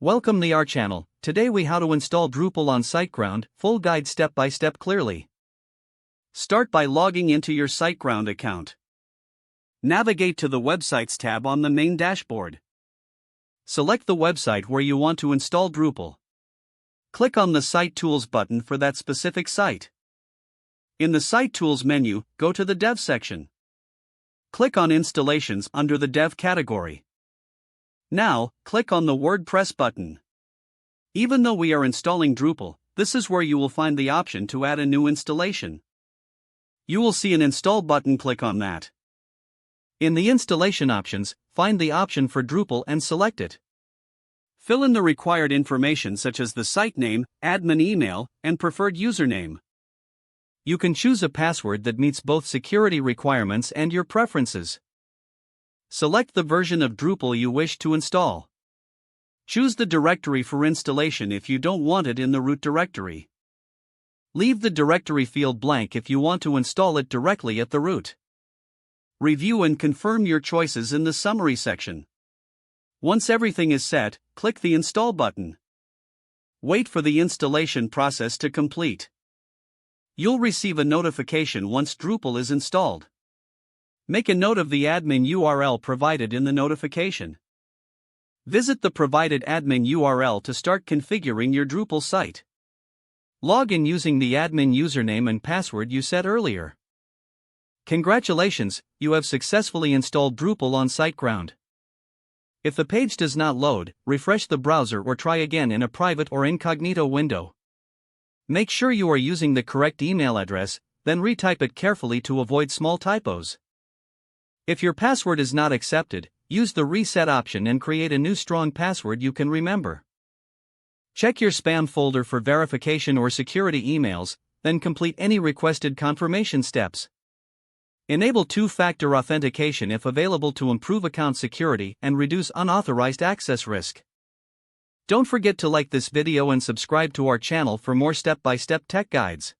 Welcome to our channel. Today we how to install Drupal on SiteGround, full guide step by step clearly. Start by logging into your SiteGround account. Navigate to the Websites tab on the main dashboard. Select the website where you want to install Drupal. Click on the Site Tools button for that specific site. In the Site Tools menu, go to the Dev section. Click on Installations under the Dev category. Now, click on the WordPress button. Even though we are installing Drupal, this is where you will find the option to add a new installation. You will see an Install button, click on that. In the installation options, find the option for Drupal and select it. Fill in the required information such as the site name, admin email, and preferred username. You can choose a password that meets both security requirements and your preferences. Select the version of Drupal you wish to install. Choose the directory for installation if you don't want it in the root directory. Leave the directory field blank if you want to install it directly at the root. Review and confirm your choices in the summary section. Once everything is set, click the Install button. Wait for the installation process to complete. You'll receive a notification once Drupal is installed. Make a note of the admin URL provided in the notification. Visit the provided admin URL to start configuring your Drupal site. Log in using the admin username and password you set earlier. Congratulations, you have successfully installed Drupal on SiteGround. If the page does not load, refresh the browser or try again in a private or incognito window. Make sure you are using the correct email address, then retype it carefully to avoid small typos. If your password is not accepted, use the reset option and create a new strong password you can remember. Check your spam folder for verification or security emails, then complete any requested confirmation steps. Enable two-factor authentication if available to improve account security and reduce unauthorized access risk. Don't forget to like this video and subscribe to our channel for more step-by-step tech guides.